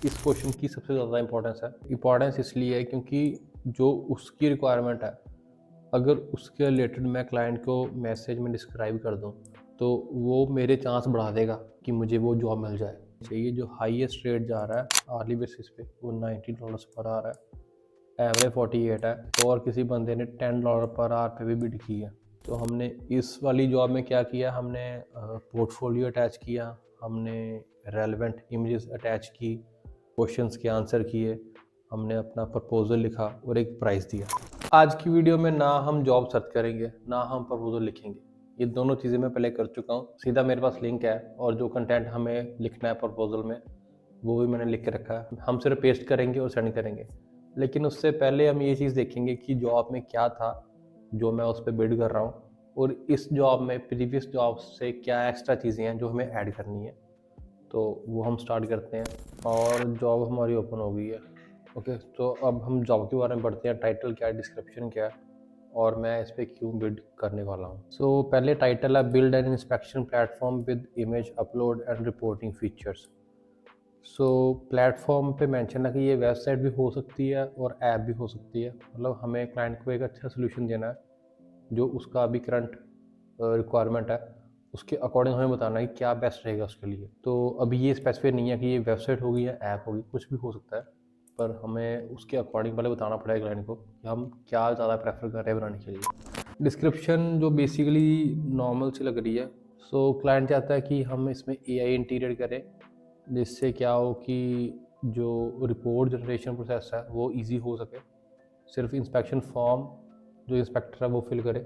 इस क्वेश्चन की सबसे ज़्यादा इंपॉर्टेंस है। इंपॉर्टेंस इसलिए है क्योंकि जो उसकी रिक्वायरमेंट है, अगर उसके रिलेटेड मैं क्लाइंट को मैसेज में डिस्क्राइब कर दूँ, तो वो मेरे चांस बढ़ा देगा कि मुझे वो जॉब मिल जाए। चाहिए जो हाईएस्ट रेट जा रहा है आर्ली बेसिस पे, वो $90 पर आवर है, एवरेज 48 है, तो और किसी बंदे ने $10 पर आवर पे भी बिड की है। तो हमने इस वाली जॉब में क्या किया, हमने पोर्टफोलियो अटैच किया, हमने रेलेवेंट इमेजेस अटैच की, क्वेश्चंस के आंसर किए, हमने अपना प्रपोजल लिखा और एक प्राइस दिया। आज की वीडियो में ना हम जॉब सर्च करेंगे, ना हम प्रपोजल लिखेंगे। ये दोनों चीज़ें मैं पहले कर चुका हूँ। सीधा मेरे पास लिंक है और जो कंटेंट हमें लिखना है प्रपोजल में, वो भी मैंने लिख के रखा है। हम सिर्फ पेस्ट करेंगे और सेंड करेंगे। लेकिन उससे पहले हम ये चीज़ देखेंगे कि जॉब में क्या था जो मैं उस पे बिड कर रहा हूँ, और इस जॉब में प्रीवियस जॉब से क्या एक्स्ट्रा चीज़ें हैं जो हमें ऐड करनी है। तो वो हम स्टार्ट करते हैं और जॉब हमारी ओपन हो गई है। ओके, तो अब हम जॉब के बारे में पढ़ते हैं। टाइटल क्या है, डिस्क्रिप्शन क्या है, और मैं इस पे क्यों बिड करने वाला हूँ। सो पहले टाइटल है build an inspection platform with image upload and reporting features. So platform पे मेंशन है कि ये वेबसाइट भी हो सकती है और ऐप भी हो सकती है। मतलब हमें क्लाइंट को एक अच्छा सोल्यूशन देना है जो उसका अभी करंट रिक्वायरमेंट है, उसके अकॉर्डिंग हमें बताना है कि क्या बेस्ट रहेगा उसके लिए। तो अभी ये स्पेसिफाई नहीं है कि ये वेबसाइट होगी या ऐप होगी, कुछ भी हो सकता है, पर हमें उसके अकॉर्डिंग पहले बताना पड़ेगा क्लाइंट को कि हम क्या ज़्यादा प्रेफर कर रहे हैं बनाने के लिए। डिस्क्रिप्शन जो बेसिकली नॉर्मल सी लग रही है। सो क्लाइंट चाहता है कि हम इसमें एआई इंटीग्रेट करें, जिससे क्या हो कि जो रिपोर्ट जनरेशन प्रोसेस है वो इजी हो सके। सिर्फ इंस्पेक्शन फॉर्म जो इंस्पेक्टर है वो फिल करे,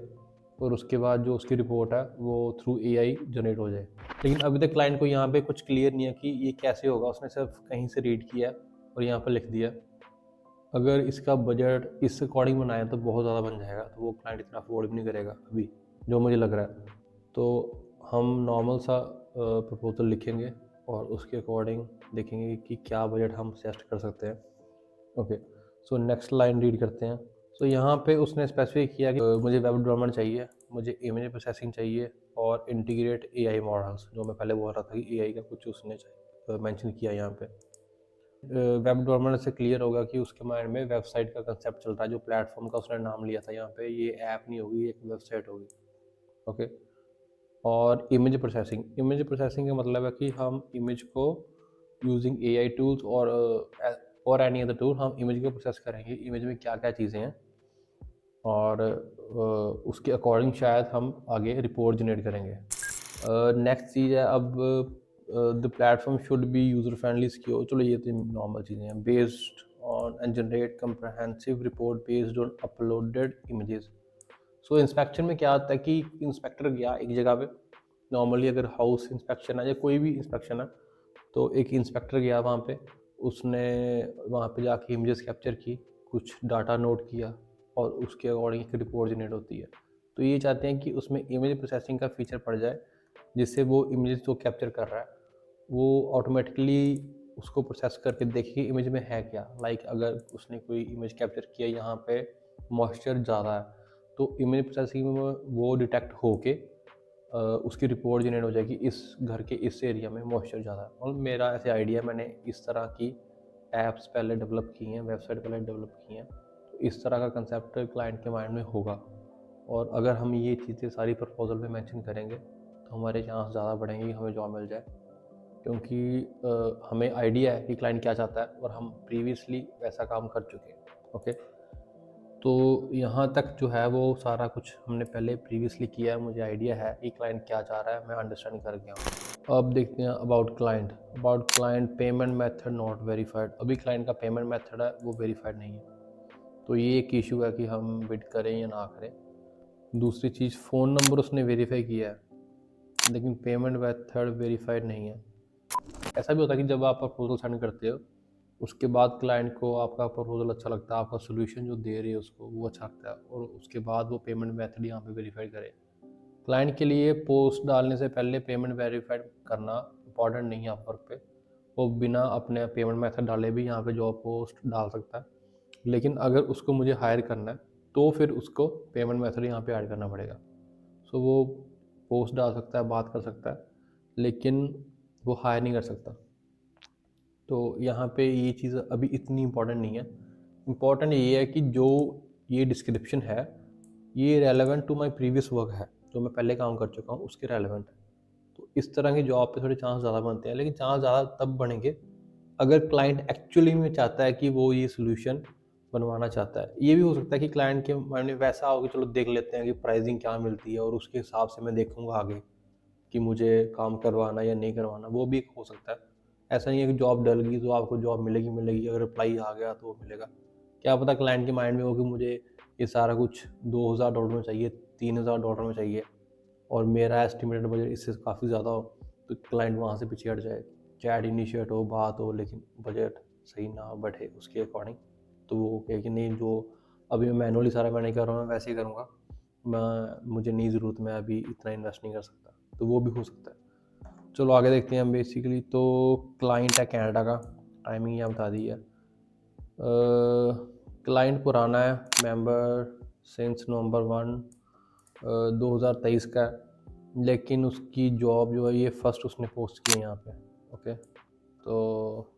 और उसके बाद जो उसकी रिपोर्ट है वो थ्रू एआई जनरेट हो जाए। लेकिन अभी तक क्लाइंट को यहाँ पे कुछ क्लियर नहीं है कि ये कैसे होगा। उसने सिर्फ कहीं से रीड किया और यहाँ पर लिख दिया। अगर इसका बजट इस अकॉर्डिंग बनाया तो बहुत ज़्यादा बन जाएगा, तो वो क्लाइंट इतना अफोर्ड भी नहीं करेगा अभी, जो मुझे लग रहा है। तो हम नॉर्मल सा प्रपोजल लिखेंगे और उसके अकॉर्डिंग देखेंगे कि क्या बजट हम सजेस्ट कर सकते हैं। Okay, so next line read करते हैं। सो यहाँ पे उसने स्पेसिफाई किया कि मुझे वेब डेवलपमेंट चाहिए, मुझे इमेज प्रोसेसिंग चाहिए और इंटीग्रेट एआई मॉडल्स, जो मैं पहले बोल रहा था कि एआई का कुछ उसने मेंशन किया यहाँ पे। वेब डेवलपमेंट से क्लियर होगा कि उसके माइंड में वेबसाइट का कंसेप्ट चल रहा है। जो प्लेटफॉर्म का उसने नाम लिया था यहाँ पे, ये ऐप नहीं होगी, ये एक वेबसाइट होगी। ओके, और इमेज प्रोसेसिंग का मतलब है कि हम इमेज को यूजिंग एआई टूल्स और एनी अदर टूल हम इमेज को प्रोसेस करेंगे, इमेज में क्या क्या चीज़ें हैं, और उसके अकॉर्डिंग शायद हम आगे रिपोर्ट जनरेट करेंगे। नेक्स्ट चीज़ है अब the platform should be user friendly secure. चलो ये तो नॉर्मल चीज़ें हैं। Based on and generate comprehensive report based on uploaded images. So inspection में क्या आता है कि इंस्पेक्टर गया एक जगह पे, नॉर्मली अगर हाउस इंस्पेक्शन है या कोई भी इंस्पेक्शन है, तो एक इंस्पेक्टर गया वहाँ पे, उसने वहाँ पे जाके इमेजेस कैप्चर की, कुछ डाटा नोट किया, और उसके अकॉर्डिंग एक रिपोर्ट जनरेट होती है। तो ये चाहते हैं कि उसमें इमेज प्रोसेसिंग का फीचर पड़ जाए, जिससे वो इमेजेस जो कैप्चर कर रहा है वो ऑटोमेटिकली उसको प्रोसेस करके देखे कि इमेज में है क्या। लाइक अगर उसने कोई इमेज कैप्चर किया, यहाँ पे मॉइस्चर ज़्यादा है, तो इमेज प्रोसेसिंग में वो डिटेक्ट होके उसकी रिपोर्ट जनरेट हो जाएगी, इस घर के इस एरिया में मॉइस्चर ज़्यादा है। और मेरा ऐसे आइडिया, मैंने इस तरह की ऐप्स पहले डेवलप की हैं, वेबसाइट पहले डेवलप की हैं, तो इस तरह का कंसेप्ट क्लाइंट के माइंड में होगा। और अगर हम ये चीज़ें सारी प्रपोजल में मेंशन करेंगे तो हमारे चांस ज़्यादा बढ़ेंगे कि हमें जॉब मिल जाए, क्योंकि हमें आइडिया है कि क्लाइंट क्या चाहता है और हम प्रीवियसली वैसा काम कर चुके हैं। ओके, तो यहाँ तक जो है वो सारा कुछ हमने पहले प्रीवियसली किया है। मुझे आइडिया है कि क्लाइंट क्या चाह रहा है, मैं अंडरस्टैंड कर गया हूँ। अब देखते हैं about client payment method not verified. अभी क्लाइंट का पेमेंट मेथड है वो वेरीफाइड नहीं है, तो ये एक इशू है कि हम बिड करें या ना करें। दूसरी चीज़, फ़ोन नंबर उसने वेरीफाई किया है, लेकिन पेमेंट मेथड वेरीफाइड नहीं है। ऐसा भी होता है कि जब आप प्रपोजल सेंड करते हो, उसके बाद क्लाइंट को आपका प्रपोजल अच्छा लगता है, आपका सोल्यूशन जो दे रहे हो उसको वो अच्छा लगता है, और उसके बाद वो पेमेंट मेथड यहाँ पे वेरीफाई करे। क्लाइंट के लिए पोस्ट डालने से पहले पेमेंट वेरीफाइड करना इंपॉर्टेंट नहीं है अपवर्क पे। वो बिना अपने पेमेंट मेथड डाले भी यहाँ पे जॉब पोस्ट डाल सकता है, लेकिन अगर उसको मुझे हायर करना है तो फिर उसको पेमेंट मेथड यहाँ पे ऐड करना पड़ेगा। सो वो पोस्ट डाल सकता है, बात कर सकता है, लेकिन वो हायर नहीं कर सकता। तो यहाँ पे ये चीज़ अभी इतनी इम्पोर्टेंट नहीं है। इम्पोर्टेंट ये है कि जो ये डिस्क्रिप्शन है ये relevant to my previous work है, जो मैं पहले काम कर चुका हूँ उसके रेलेवेंट है। तो इस तरह की जॉब पे थोड़े चांस ज़्यादा बनते हैं, लेकिन चांस ज़्यादा तब बनेंगे अगर क्लाइंट एक्चुअली में चाहता है कि वो ये सोल्यूशन बनवाना चाहता है। ये भी हो सकता है कि क्लाइंट के माइंड में वैसा हो कि चलो देख लेते हैं कि प्राइसिंग क्या मिलती है और उसके हिसाब से मैं देखूँगा आगे कि मुझे काम करवाना या नहीं करवाना, वो भी हो सकता है। ऐसा नहीं है कि जॉब डल गई तो आपको जॉब मिलेगी मिलेगी, अगर रिप्लाई आ गया तो वो मिलेगा। क्या पता क्लाइंट के माइंड में हो कि मुझे ये सारा कुछ $2000 में चाहिए, $3000 में चाहिए और मेरा एस्टिमेटेड बजट इससे काफ़ी ज़्यादा हो, तो क्लाइंट वहाँ से पीछे हट जाए। चैट इनिशिएट हो, बात हो, लेकिन बजट सही ना बैठे उसके अकॉर्डिंग, तो वो कहे कि नहीं, जो अभी मैं मैनुअली सारा मैं नहीं कर रहा हूँ, मैं वैसे ही करूँगा, मुझे नहीं ज़रूरत, मैं अभी इतना इन्वेस्ट नहीं कर सकता, तो वो भी हो सकता है। चलो आगे देखते हैं हम। बेसिकली तो क्लाइंट है कनाडा का, टाइमिंग यहाँ बता दी है। क्लाइंट पुराना है, मेंबर सिंस नवंबर 2023 का है, लेकिन उसकी जॉब जो है ये फर्स्ट उसने पोस्ट की है यहाँ पे। ओके, तो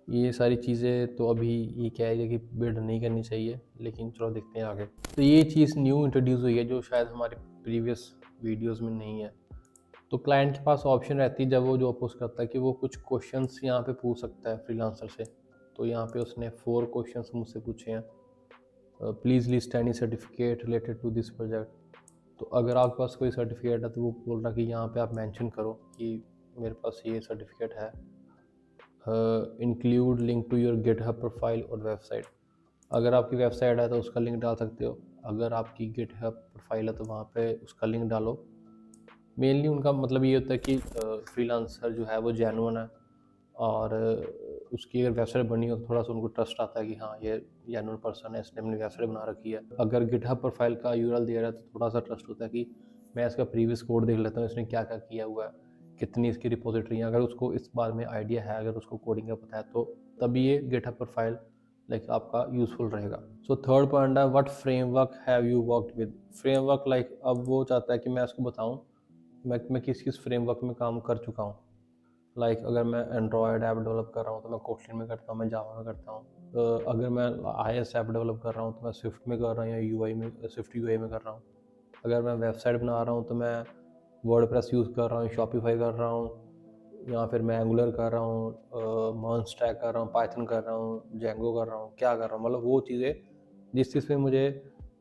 ये सारी चीज़ें तो अभी ये क्या है कि बिल्ड नहीं करनी चाहिए, लेकिन चलो देखते हैं आगे। तो ये चीज़ न्यू इंट्रोड्यूस हुई है जो शायद हमारे प्रीवियस वीडियोस में नहीं है। तो क्लाइंट के पास ऑप्शन रहती है जब वो जॉब पोस्ट करता है कि वो कुछ क्वेश्चंस यहाँ पे पूछ सकता है फ्रीलांसर से। तो यहाँ पे उसने 4 क्वेश्चंस मुझसे पूछे हैं। Please list any certificate related to this project. तो अगर आपके पास कोई सर्टिफिकेट है तो वो बोल रहा कि यहाँ पे आप मेंशन करो कि मेरे पास ये सर्टिफिकेट है। Include link to your GitHub profile और वेबसाइट। अगर आपकी वेबसाइट है तो उसका लिंक डाल सकते हो, अगर आपकी गिटहब प्रोफाइल है तो वहाँ पे उसका लिंक डालो। मेनली उनका मतलब ये होता है कि फ्रीलांसर जो है वो जेन्युइन है और उसकी अगर वेबसाइट बनी हो तो थोड़ा सा उनको ट्रस्ट आता है कि हाँ ये जेन्युइन पर्सन है, इसने अपनी वेबसाइट बना रखी है। अगर गिटहब प्रोफाइल का यूआरएल दे रहा है तो थोड़ा सा ट्रस्ट होता है कि मैं इसका प्रीवियस कोड देख लेता हूँ, इसने क्या क्या किया हुआ है, कितनी इसकी रिपोजिटरी है। अगर उसको इस बारे में आइडिया है, अगर उसको कोडिंग का पता है, तो तभी ये गिटहब प्रोफाइल लाइक आपका यूजफुल रहेगा। सो थर्ड पॉइंट है, what framework have you worked with. Framework like अब वो चाहता है कि मैं उसको बताऊँ मैं किस किस फ्रेमवर्क में काम कर चुका हूँ। लाइक अगर मैं एंड्रॉयड ऐप डेवलप कर रहा हूँ तो मैं कोटलिन में करता हूँ, मैं जावा में करता हूँ। अगर मैं iOS ऐप डेवलप कर रहा हूँ तो मैं स्विफ्ट में कर रहा हूँ या यूआई में, स्विफ्ट यूआई में कर रहा हूँ। अगर मैं वेबसाइट बना रहा हूँ तो मैं वर्डप्रेस यूज़ कर रहा हूँ, शॉपिफाई कर रहा हूँ, या फिर मैं एंगुलर कर रहा हूँ, मॉन्स्टैक कर रहा हूँ, पाइथन कर रहा हूँ, जेंगो कर रहा हूँ, क्या कर रहा हूँ, मतलब वो चीज़ें जिस चीज़ पे मुझे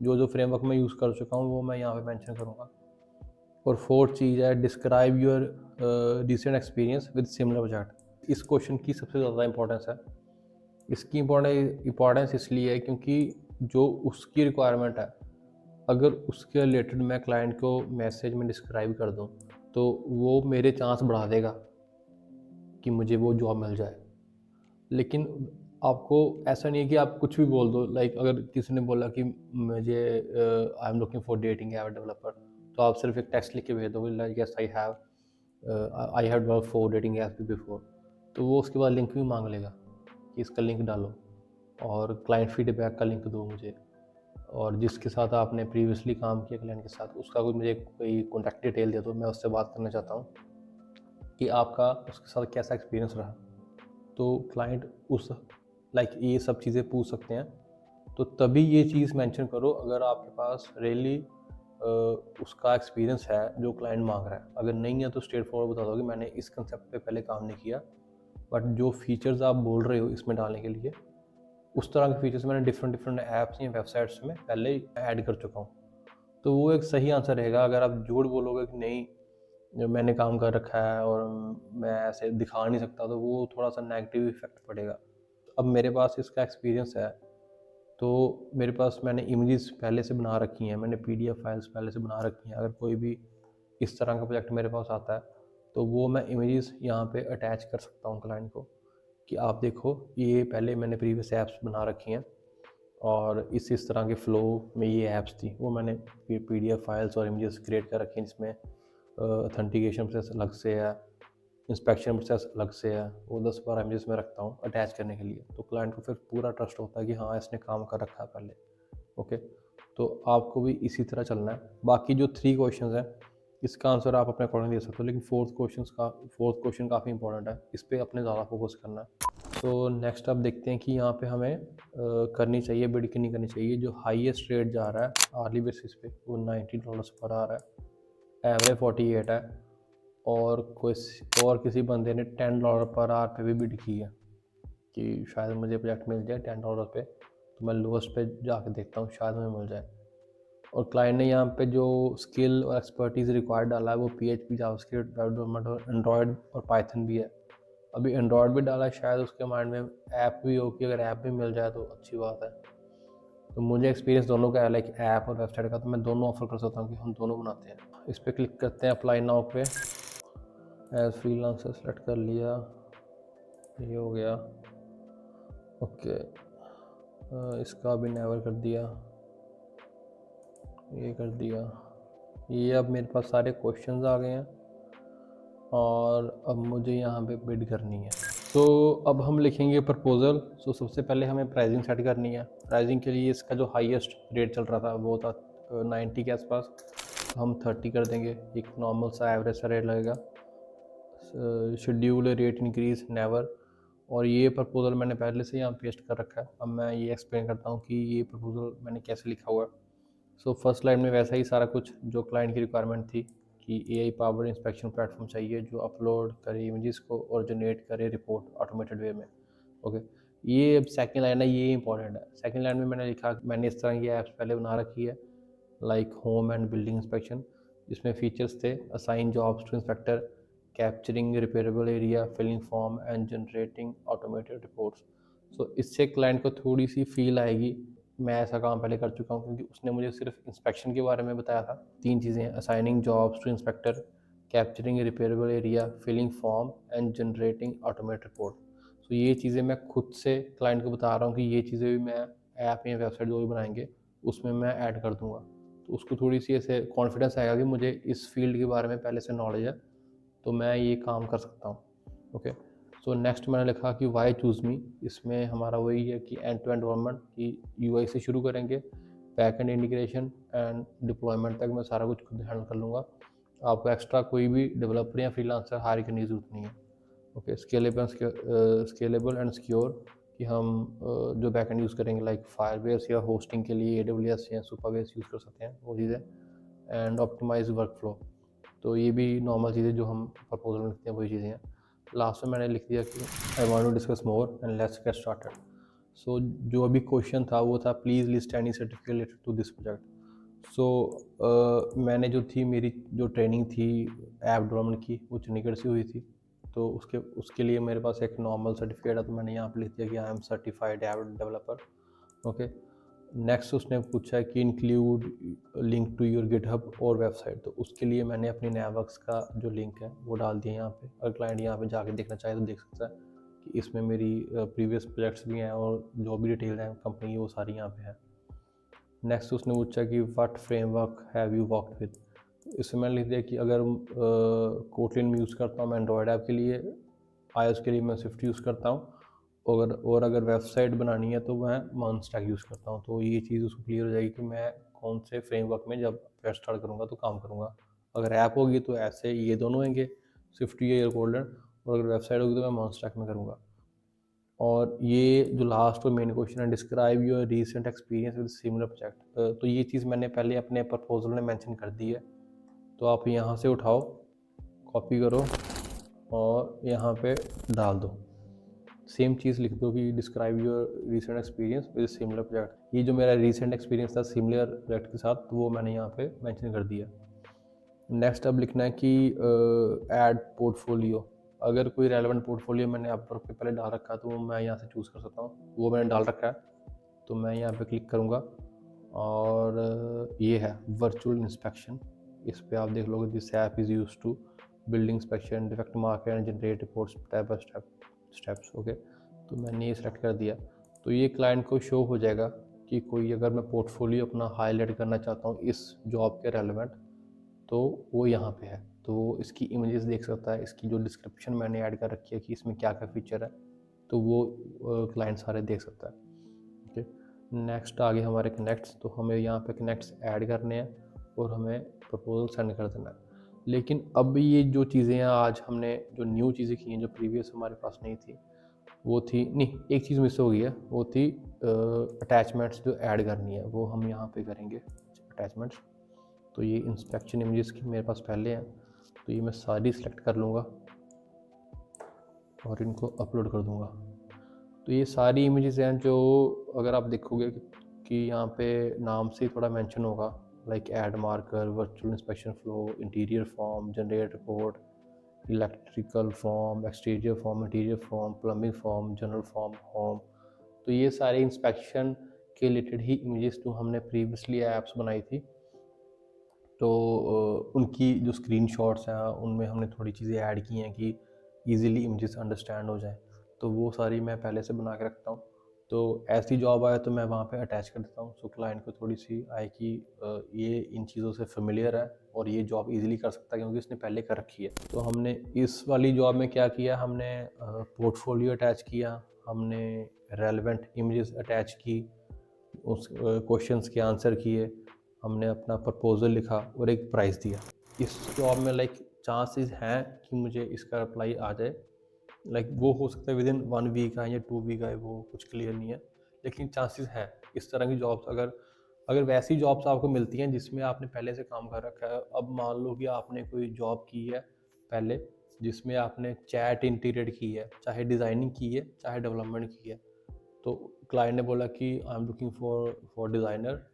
जो जो फ्रेमवर्क मैं यूज़ कर चुका हूँ वो मैं यहाँ पे मेंशन करूँगा। और फोर्थ चीज़ है, describe your recent experience with similar project. इस क्वेश्चन की सबसे ज़्यादा इंपॉर्टेंस है। इसकी इम्पोर्टेंस इसलिए है क्योंकि जो उसकी रिक्वायरमेंट है, अगर उसके रिलेटेड मैं क्लाइंट को मैसेज में डिस्क्राइब कर दूँ तो वो मेरे चांस बढ़ा देगा कि मुझे वो जॉब मिल जाए। लेकिन आपको ऐसा नहीं है कि आप कुछ भी बोल दो। लाइक अगर किसी ने बोला कि मुझे I am looking for dating app developer, तो आप सिर्फ एक टेक्स्ट लिख के भेज दोगे like yes I have work for dating app before, तो वो उसके बाद लिंक भी मांग लेगा कि इसका लिंक डालो और क्लाइंट फीडबैक का लिंक दो मुझे, और जिसके साथ आपने प्रीवियसली काम किया क्लाइंट के साथ उसका मुझे कोई कॉन्टैक्ट डिटेल दे दो, मैं उससे बात करना चाहता हूँ कि आपका उसके साथ कैसा एक्सपीरियंस रहा। तो क्लाइंट उस लाइक ये सब चीज़ें पूछ सकते हैं, तो तभी ये चीज़ मेंशन करो अगर आपके पास रियली उसका एक्सपीरियंस है जो क्लाइंट मांग रहा है। अगर नहीं है तो स्ट्रेट फॉरवर्ड बता दो कि मैंने इस कंसेप्ट पे पहले काम नहीं किया, बट जो फीचर्स आप बोल रहे हो इसमें डालने के लिए, उस तरह के फीचर्स मैंने डिफरेंट ऐप्स या वेबसाइट्स में पहले ही ऐड कर चुका हूँ। तो वो एक सही आंसर रहेगा। अगर आप झूठ बोलोगे कि नहीं जो मैंने काम कर रखा है और मैं ऐसे दिखा नहीं सकता, तो वो थोड़ा सा नेगेटिव इफेक्ट पड़ेगा। अब मेरे पास इसका एक्सपीरियंस है, तो मेरे पास मैंने इमेजेस पहले से बना रखी हैं, मैंने पीडीएफ फाइल्स पहले से बना रखी हैं। अगर कोई भी इस तरह का प्रोजेक्ट मेरे पास आता है तो वो मैं इमेजेस यहाँ पे अटैच कर सकता हूँ क्लाइंट को कि आप देखो ये पहले मैंने प्रीवियस ऐप्स बना रखी हैं और इस तरह के फ्लो में ये ऐप्स थी, वो मैंने पीडीएफ फाइल्स और इमेजेस क्रिएट कर रखी हैं जिसमें ऑथेंटिकेशन प्रोसेस अलग से है, इंस्पेक्शन प्रोसेस अलग से है, वो 10-12 इमेजेस में रखता हूँ अटैच करने के लिए। तो क्लाइंट को फिर पूरा ट्रस्ट होता है कि हाँ इसने काम कर रखा है पहले। ओके, तो आपको भी इसी तरह चलना है। बाकी जो 3 क्वेश्चंस हैं इसका आंसर आप अपने अकॉर्डिंग दे सकते हो, लेकिन फोर्थ क्वेश्चन काफ़ी इंपॉर्टेंट है, इस पर अपने ज़्यादा फोकस करना है। तो नेक्स्ट आप देखते हैं कि यहाँ पे हमें करनी चाहिए बिड की नहीं करनी चाहिए। जो हाईएस्ट रेट जा रहा है आर्ली बेसिस पे वो $90 पर आ रहा है, एवरेज 48 है, और किसी बंदे ने $10 पर आवर पे भी बिड की है कि शायद मुझे प्रोजेक्ट मिल जाए $10 पे, तो मैं लोएस्ट पे जाके देखता हूँ, शायद मुझे मिल जाए। और क्लाइंट ने यहाँ पे जो स्किल और एक्सपर्टीज़ रिक्वायर्ड डाला है वो PHP, जावास्क्रिप्ट, वेब डेवलपमेंट और एंड्रॉयड और पाइथन भी है। अभी एंड्रॉयड भी डाला है, शायद उसके माइंड में ऐप भी हो कि अगर ऐप भी मिल जाए तो अच्छी बात है। तो मुझे एक्सपीरियंस दोनों का है, लाइक ऐप और वेबसाइट का, तो मैं दोनों ऑफर कर सकता हूँ कि हम दोनों बनाते हैं। इस पर क्लिक करते हैं अप्लाई नाउ पे, एज फ्रीलांसर सेलेक्ट कर लिया, ये हो गया ओके। इसका भी नेवर कर दिया, ये कर दिया। ये अब मेरे पास सारे क्वेश्चंस आ गए हैं और अब मुझे यहाँ पे बिड करनी है। तो अब हम लिखेंगे प्रपोज़ल। सो सबसे पहले हमें प्राइसिंग सेट करनी है। प्राइसिंग के लिए इसका जो हाईएस्ट रेट चल रहा था वो था 90 के आसपास, तो हम 30 कर देंगे, एक नॉर्मल सा एवरेज सा रेट लगेगा। शेड्यूल रेट इंक्रीज नेवर, और ये प्रपोज़ल मैंने पहले से यहाँ पेस्ट कर रखा है। अब मैं ये एक्सप्लेन करता हूँ कि ये प्रपोज़ल मैंने कैसे लिखा हुआ है। सो फर्स्ट लाइन में वैसा ही सारा कुछ जो क्लाइंट की रिक्वायरमेंट थी कि AI पावर्ड इंस्पेक्शन प्लेटफॉर्म चाहिए जो अपलोड करे इमेजेस को और जनरेट करे रिपोर्ट ऑटोमेटेड वे में। ओके, ये अब सेकंड लाइन है, ये इंपॉर्टेंट है। सेकंड लाइन में मैंने लिखा, मैंने इस तरह की ऐप्स पहले बना रखी है, like home and building inspection, जिसमें फीचर्स थे assign jobs to inspector, capturing repairable area, filling form and generating automated reports. So इससे क्लाइंट को थोड़ी सी फील आएगी मैं ऐसा काम पहले कर चुका हूँ, क्योंकि उसने मुझे सिर्फ इंस्पेक्शन के बारे में बताया था। 3 चीज़ें, assigning jobs to inspector, capturing repairable area, filling form and generating automated report. So ये चीज़ें मैं खुद से क्लाइंट को बता रहा हूँ कि ये चीज़ें भी मैं ऐप या वेबसाइट जो भी बनाएंगे उसमें मैं ऐड कर दूँगा, तो उसको थोड़ी सी ऐसे कॉन्फिडेंस आएगा कि मुझे इस फील्ड के बारे में पहले से नॉलेज है, तो मैं ये काम कर सकता हूँ। ओके, सो नेक्स्ट मैंने लिखा कि वाई चूज़ मी। इसमें हमारा वही है कि एंड टू एंड डेवलपमेंट की UI से शुरू करेंगे, back and integration and deployment तक मैं सारा कुछ खुद हैंडल कर लूँगा। आपको एक्स्ट्रा कोई भी डेवलपर या फ्रीलांसर हायर करने की जरूरत नहीं है। ओके, स्केलेबल एंड सिक्योर, कि हम जो बैक एंड यूज़ करेंगे लाइक फायरबेस या होस्टिंग के लिए AWS या सुपरबेस यूज़ कर सकते हैं वो चीज़ें, एंड ऑप्टिमाइज वर्कफ्लो। तो ये भी नॉर्मल चीज़ें जो हम प्रपोजल में लिखते हैं वही चीज़ें हैं। लास्ट में मैंने लिख दिया कि I want to discuss more and let's get started. So जो अभी क्वेश्चन था वो था please list any certificate related to this project. So मैंने जो थी मेरी जो ट्रेनिंग थी ऐप डेवलपमेंट की वो चंडीगढ़ से हुई थी, तो उसके लिए मेरे पास एक नॉर्मल सर्टिफिकेट है, तो मैंने यहाँ पे लिख दिया कि I am certified app developer. Okay, next उसने पूछा है कि include link to your GitHub और वेबसाइट, तो उसके लिए मैंने अपनी नैववर्क्स का जो लिंक है वो डाल दिया यहाँ पे। अगर क्लाइंट यहाँ पे जाके देखना चाहे तो देख सकता है कि इसमें मेरी प्रीवियस प्रोजेक्ट्स भी हैं और जो भी डिटेल हैं कंपनी की वो सारी यहाँ पे है। नेक्स्ट उसने पूछा कि what framework have you worked with, इसमें मैंने लिख दिया कि अगर कोटलिन में यूज़ करता हूँ मैं एंड्रॉयड ऐप के लिए, iOS के लिए मैं स्विफ्ट यूज़ करता हूँ, अगर वेबसाइट बनानी है तो मैं मॉन्स्टैक यूज़ करता हूँ। तो ये चीज़ उसको क्लियर हो जाएगी कि मैं कौन से फ्रेमवर्क में जब वेब स्टार्ट करूँगा तो काम करूँगा। अगर ऐप होगी तो ऐसे ये दोनों होंगे, स्विफ्ट या कोटलिन, और अगर वेबसाइट होगी तो मैं मॉन्स्टैक में करूँगा। और ये जो लास्ट और मेन क्वेश्चन है, describe your recent experience with similar project, तो ये चीज़ मैंने पहले अपने प्रपोजल में मेंशन कर दी है, तो आप यहाँ से उठाओ, कॉपी करो और यहाँ पे डाल दो। सेम चीज़ लिख दो कि describe your recent experience with similar project. ये जो मेरा रीसेंट एक्सपीरियंस था सिमिलर प्रोजेक्ट के साथ, तो वो मैंने यहाँ पे मेंशन कर दिया। नेक्स्ट अब लिखना है कि ऐड पोर्टफोलियो। अगर कोई रेलेवेंट पोर्टफोलियो मैंने अपवर्क पे पहले डाल रखा है तो मैं यहाँ से चूज़ कर सकता हूँ, वो मैंने डाल रखा है, तो मैं यहाँ पे क्लिक करूँगा और ये है वर्चुअल इंस्पेक्शन। इस पे आप देख लोगे this app is used to building inspection, defect market and generate reports step by steps. Okay, तो मैंने ये सेलेक्ट कर दिया, तो ये क्लाइंट को शो हो जाएगा कि कोई अगर मैं पोर्टफोलियो अपना हाईलाइट करना चाहता हूँ इस जॉब के रेलेवेंट, तो वो यहाँ पे है, तो वो इसकी इमेजेस देख सकता है, इसकी जो डिस्क्रिप्शन मैंने ऐड कर रखी है कि इसमें क्या क्या फीचर है, तो वो क्लाइंट सारे देख सकता है। ओके, नेक्स्ट आगे हमारे कनेक्ट्स, तो हमें यहाँ पे कनेक्ट्स ऐड करने हैं और हमें प्रपोजल सेंड कर देना है। लेकिन अब ये जो चीज़ें हैं आज हमने जो न्यू चीज़ें की हैं जो प्रीवियस हमारे पास नहीं थी, वो थी नहीं, एक चीज़ मिस हो गई है, वो थी अटैचमेंट्स जो ऐड करनी है वो हम यहाँ पे करेंगे अटैचमेंट्स। तो ये इंस्पेक्शन इमेजेस की मेरे पास पहले हैं, तो ये मैं सारी सिलेक्ट कर लूँगा और इनको अपलोड कर दूँगा। तो ये सारी इमेजेस हैं जो अगर आप देखोगे कि यहाँ पे नाम से ही थोड़ा मेंशन होगा, like add marker, virtual inspection flow, interior form, generate report, electrical form, exterior form, interior form, plumbing form, general form, home. तो ये सारे इंस्पेक्शन के रिलेटेड ही इमेजेस जो हमने प्रीवियसली ऐप्स बनाई थी, तो उनकी जो स्क्रीनशॉट्स हैं उनमें हमने थोड़ी चीज़ें ऐड की हैं कि इजीली इमेजेस अंडरस्टैंड हो जाएं। तो वो सारी मैं पहले से बना के रखता हूँ। तो ऐसी जॉब आए तो मैं वहाँ पे अटैच कर देता हूँ, सो क्लाइंट को थोड़ी सी आए कि ये इन चीज़ों से फेमिलियर है और ये जॉब इजीली कर सकता है क्योंकि उसने पहले कर रखी है। तो हमने इस वाली जॉब में क्या किया, हमने पोर्टफोलियो अटैच किया, हमने रेलेवेंट इमेजेस अटैच की, उस क्वेश्चंस के आंसर किए, हमने अपना प्रपोजल लिखा और एक प्राइस दिया। इस जॉब में लाइक चांसेस हैं कि मुझे इसका रिप्लाई आ जाए, लाइक वो हो सकता है विदिन 1 वीक है या 2 वीक है, वो कुछ क्लियर नहीं है, लेकिन चांसेस हैं। इस तरह की जॉब्स अगर अगर वैसी जॉब्स आपको मिलती हैं जिसमें आपने पहले से काम कर रखा है, अब मान लो कि आपने कोई जॉब की है पहले जिसमें आपने चैट इंटीग्रेट की है, चाहे डिज़ाइनिंग की है चाहे डेवलपमेंट की है, तो क्लाइंट ने बोला कि I am looking for designer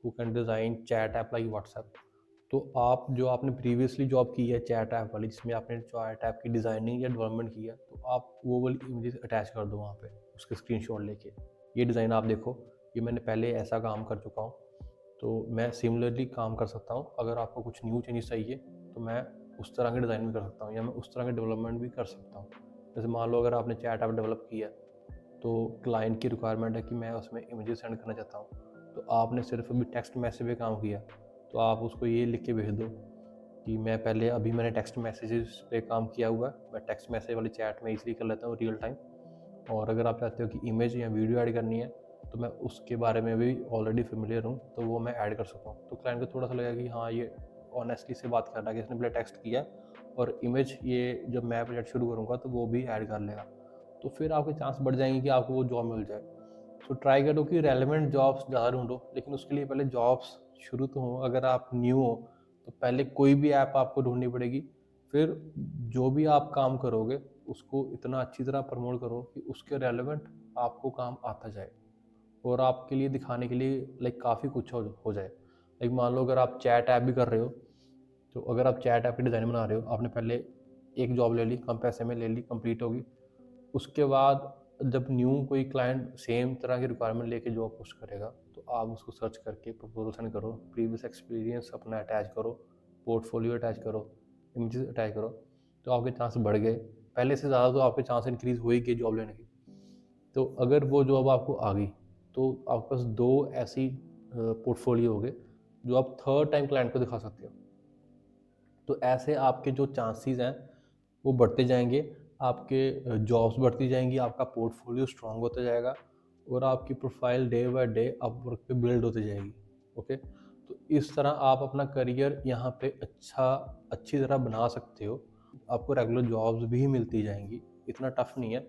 who can design chat app like WhatsApp. तो आप जो आपने प्रीवियसली जॉब की है चैट ऐप वाली जिसमें आपने चैट ऐप की डिज़ाइनिंग या डेवलपमेंट की है, तो आप वो वाली इमेजेस अटैच कर दो वहाँ पे उसके स्क्रीनशॉट लेके, ये डिज़ाइन आप देखो, ये मैंने पहले ऐसा काम कर चुका हूँ, तो मैं सिमिलरली काम कर सकता हूँ। अगर आपको कुछ न्यू चेंजेस चाहिए तो मैं उस तरह के डिज़ाइन भी कर सकता हूँ या मैं उस तरह के डेवलपमेंट भी कर सकता हूँ। जैसे मान लो अगर आपने चैट ऐप डेवलप किया तो क्लाइंट की रिक्वायरमेंट है कि मैं उसमें इमेजेस सेंड करना चाहता हूँ, तो आपने सिर्फ अभी टेक्स्ट मैसेज पे काम किया, तो आप उसको ये लिख के भेज दो कि मैं पहले अभी मैंने टेक्स्ट मैसेजेस पे काम किया हुआ है, मैं टेक्स्ट मैसेज वाली चैट में इजीली कर लेता हूँ रियल टाइम, और अगर आप चाहते हो कि इमेज या वीडियो ऐड करनी है तो मैं उसके बारे में भी ऑलरेडी फेमिलियर हूँ, तो वो मैं ऐड कर सकता हूँ। तो क्लाइंट को थोड़ा सा लगा कि हाँ ये ऑनेस्टली से बात कर रहा है कि इसने पहले टेक्स्ट किया और इमेज ये जब मैं प्रोजेक्ट शुरू करूँगा तो वो भी ऐड कर लेगा, तो फिर आपके चांस बढ़ जाएंगे कि आपको वो जॉब मिल जाए। सो ट्राई करो कि रेलेवेंट जॉब्स ज़्यादा ढूंढो, लेकिन उसके लिए पहले जॉब्स शुरू तो हो। अगर आप न्यू हो तो पहले कोई भी ऐप आपको ढूंढनी पड़ेगी, फिर जो भी आप काम करोगे उसको इतना अच्छी तरह प्रमोट करो कि उसके रेलेवेंट आपको काम आता जाए और आपके लिए दिखाने के लिए लाइक काफ़ी कुछ हो जाए। लाइक मान लो अगर आप चैट ऐप भी कर रहे हो, तो अगर आप चैट ऐप की डिज़ाइन बना रहे हो, आपने पहले एक जॉब ले ली, कम पैसे में ले ली, कंप्लीट होगी, उसके बाद जब न्यू कोई क्लाइंट सेम तरह की रिक्वायरमेंट लेके जॉब पोस्ट करेगा तो आप उसको सर्च करके प्रपोजल सेंड करो, प्रीवियस एक्सपीरियंस अपना अटैच करो, पोर्टफोलियो अटैच करो, इमेजेस अटैच करो, तो आपके चांस बढ़ गए। पहले से ज़्यादा तो आपके चांस इंक्रीज़ हो ही गए जॉब लेने की। तो अगर वो जॉब आपको आ गई तो आपके पास 2 ऐसी पोर्टफोलियो हो गए जो आप थर्ड टाइम क्लाइंट को दिखा सकते हो। तो ऐसे आपके जो चांसेस हैं वो बढ़ते जाएंगे, आपके जॉब्स बढ़ती जाएंगी, आपका पोर्टफोलियो स्ट्रांग होता जाएगा और आपकी profile day by day Upwork पे बिल्ड होती जाएगी। ओके, तो इस तरह आप अपना करियर यहाँ पे अच्छी तरह बना सकते हो। आपको रेगुलर जॉब्स भी मिलती जाएंगी, इतना टफ नहीं है,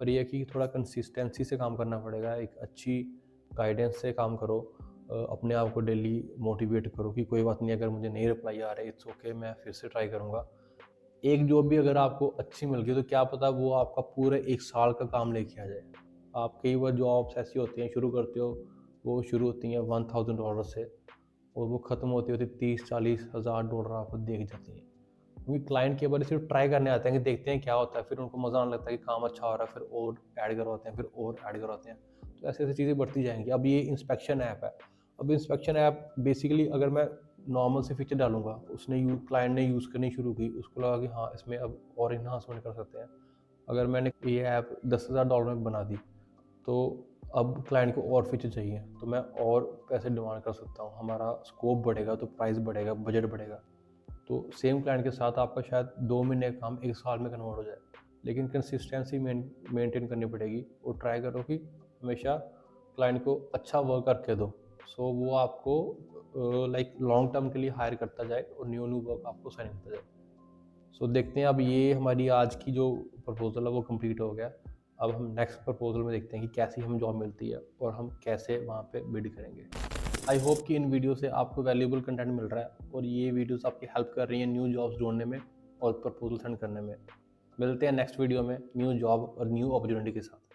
पर यह कि थोड़ा कंसिस्टेंसी से काम करना पड़ेगा, एक अच्छी गाइडेंस से काम करो, अपने आप को डेली मोटिवेट करो कि कोई बात नहीं, अगर मुझे नहीं रिप्लाई आ रहा इट्स ओके, मैं फिर से ट्राई करूँगा। एक जॉब भी अगर आपको अच्छी मिल गई तो क्या पता वो आपका पूरे 1 साल का काम लेके आ जाए। आप कई बार जॉब्स ऐसी होती हैं, शुरू करते हो, वो शुरू होती हैं $1000 से और वो ख़त्म होती होती 30-40 हज़ार डॉलर आपको देख जाती हैं। क्योंकि क्लाइंट के बारे सिर्फ ट्राई करने आते हैं कि देखते हैं क्या होता है, फिर उनको मज़ा आने लगता है कि काम अच्छा हो रहा है, फिर और ऐड करवाते हैं, फिर और ऐड करवाते हैं। तो ऐसे-ऐसे चीज़ें बढ़ती जाएँगी। अब ये इंस्पेक्शन ऐप है। अब इंस्पेक्शन ऐप बेसिकली अगर मैं नॉर्मल से फीचर डालूँगा, उसने क्लाइंट ने यूज़ करनी शुरू की, उसको लगा कि हाँ, इसमें अब और एनहांसमेंट कर सकते हैं। अगर मैंने ये ऐप $10,000 में बना दी, तो अब क्लाइंट को और फीचर चाहिए, तो मैं और पैसे डिमांड कर सकता हूँ। हमारा स्कोप बढ़ेगा तो प्राइस बढ़ेगा, बजट बढ़ेगा। तो सेम क्लाइंट के साथ आपका शायद 2 महीने का काम 1 साल में कन्वर्ट हो जाए, लेकिन कंसिस्टेंसी मेंटेन करनी पड़ेगी और ट्राई करो कि हमेशा क्लाइंट को अच्छा वर्क करके दो, सो वो आपको लाइक लॉन्ग टर्म के लिए हायर करता जाए और न्यू न्यू वर्क आपको साइन करता जाए। सो देखते हैं, अब ये हमारी आज की जो प्रपोज़ल है वो कंप्लीट हो गया। अब हम नेक्स्ट प्रपोज़ल में देखते हैं कि कैसी हमें जॉब मिलती है और हम कैसे वहाँ पे बिड करेंगे। आई होप कि इन वीडियो से आपको वैल्यूएबल कंटेंट मिल रहा है और ये वीडियोस आपकी हेल्प कर रही हैं न्यू जॉब्स ढूंढने में और प्रपोजल सेंड करने में। मिलते हैं नेक्स्ट वीडियो में न्यू जॉब और न्यू अपॉर्चुनिटी के साथ।